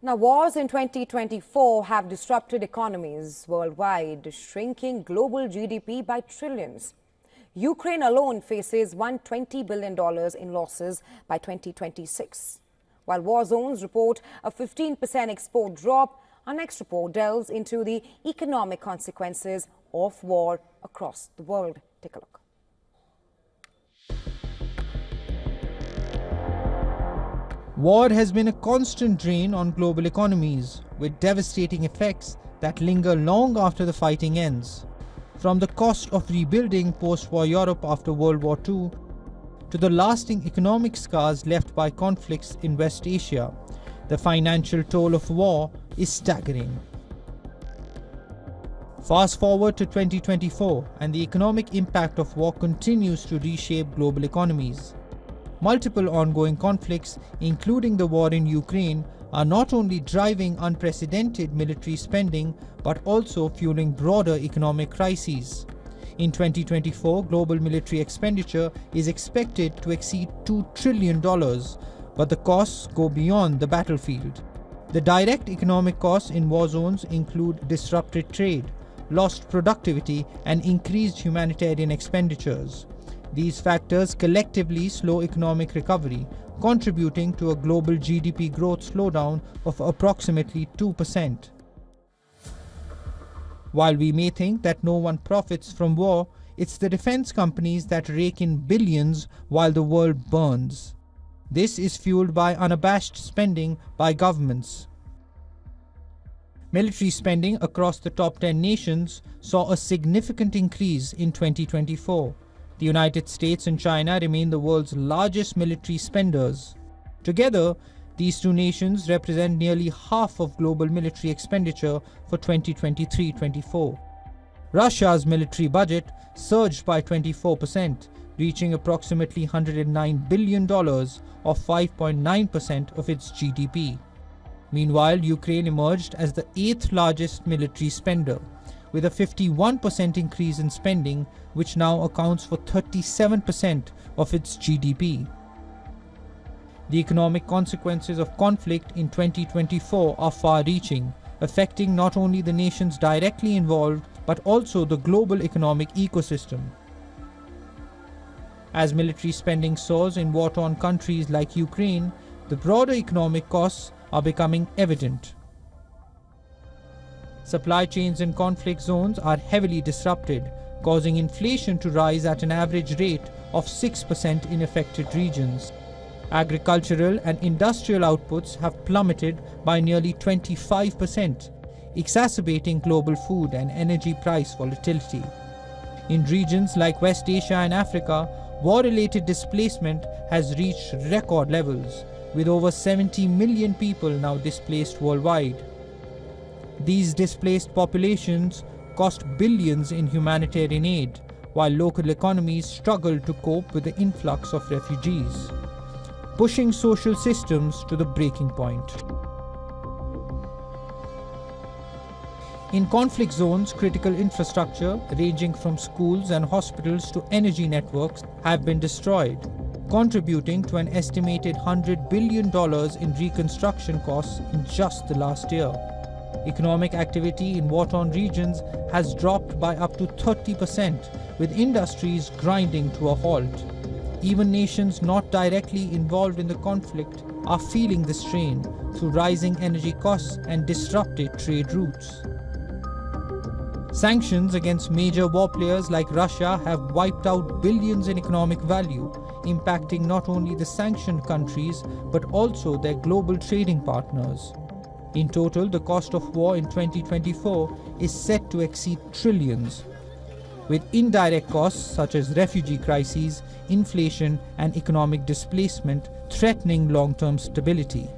Now, wars in 2024 have disrupted economies worldwide, shrinking global GDP by trillions. Ukraine alone faces $120 billion in losses by 2026. While war zones report a 15% export drop, our next report delves into the economic consequences of war across the world. Take a look. War has been a constant drain on global economies, with devastating effects that linger long after the fighting ends. From the cost of rebuilding post-war Europe after World War II, to the lasting economic scars left by conflicts in West Asia, the financial toll of war is staggering. Fast forward to 2024, and the economic impact of war continues to reshape global economies. Multiple ongoing conflicts, including the war in Ukraine, are not only driving unprecedented military spending but also fueling broader economic crises. In 2024, global military expenditure is expected to exceed $2 trillion, but the costs go beyond the battlefield. The direct economic costs in war zones include disrupted trade, lost productivity, and increased humanitarian expenditures. These factors collectively slow economic recovery, contributing to a global GDP growth slowdown of approximately 2%. While we may think that no one profits from war, it's the defense companies that rake in billions while the world burns. This is fueled by unabashed spending by governments. Military spending across the top 10 nations saw a significant increase in 2024. The United States and China remain the world's largest military spenders. Together, these two nations represent nearly half of global military expenditure for 2023-24. Russia's military budget surged by 24%, reaching approximately $109 billion, or 5.9% of its GDP. Meanwhile, Ukraine emerged as the 8th largest military spender, with a 51% increase in spending, which now accounts for 37% of its GDP. The economic consequences of conflict in 2024 are far-reaching, affecting not only the nations directly involved, but also the global economic ecosystem. As military spending soars in war-torn countries like Ukraine, the broader economic costs are becoming evident. Supply chains in conflict zones are heavily disrupted, causing inflation to rise at an average rate of 6% in affected regions. Agricultural and industrial outputs have plummeted by nearly 25%, exacerbating global food and energy price volatility. In regions like West Asia and Africa, war-related displacement has reached record levels, with over 70 million people now displaced worldwide. These displaced populations cost billions in humanitarian aid, while local economies struggle to cope with the influx of refugees, pushing social systems to the breaking point. In conflict zones, critical infrastructure, ranging from schools and hospitals to energy networks, have been destroyed, contributing to an estimated $100 billion in reconstruction costs in just the last year. Economic activity in war-torn regions has dropped by up to 30%, with industries grinding to a halt. Even nations not directly involved in the conflict are feeling the strain through rising energy costs and disrupted trade routes. Sanctions against major war players like Russia have wiped out billions in economic value, impacting not only the sanctioned countries but also their global trading partners. In total, the cost of war in 2024 is set to exceed trillions, with indirect costs such as refugee crises, inflation, and economic displacement threatening long-term stability.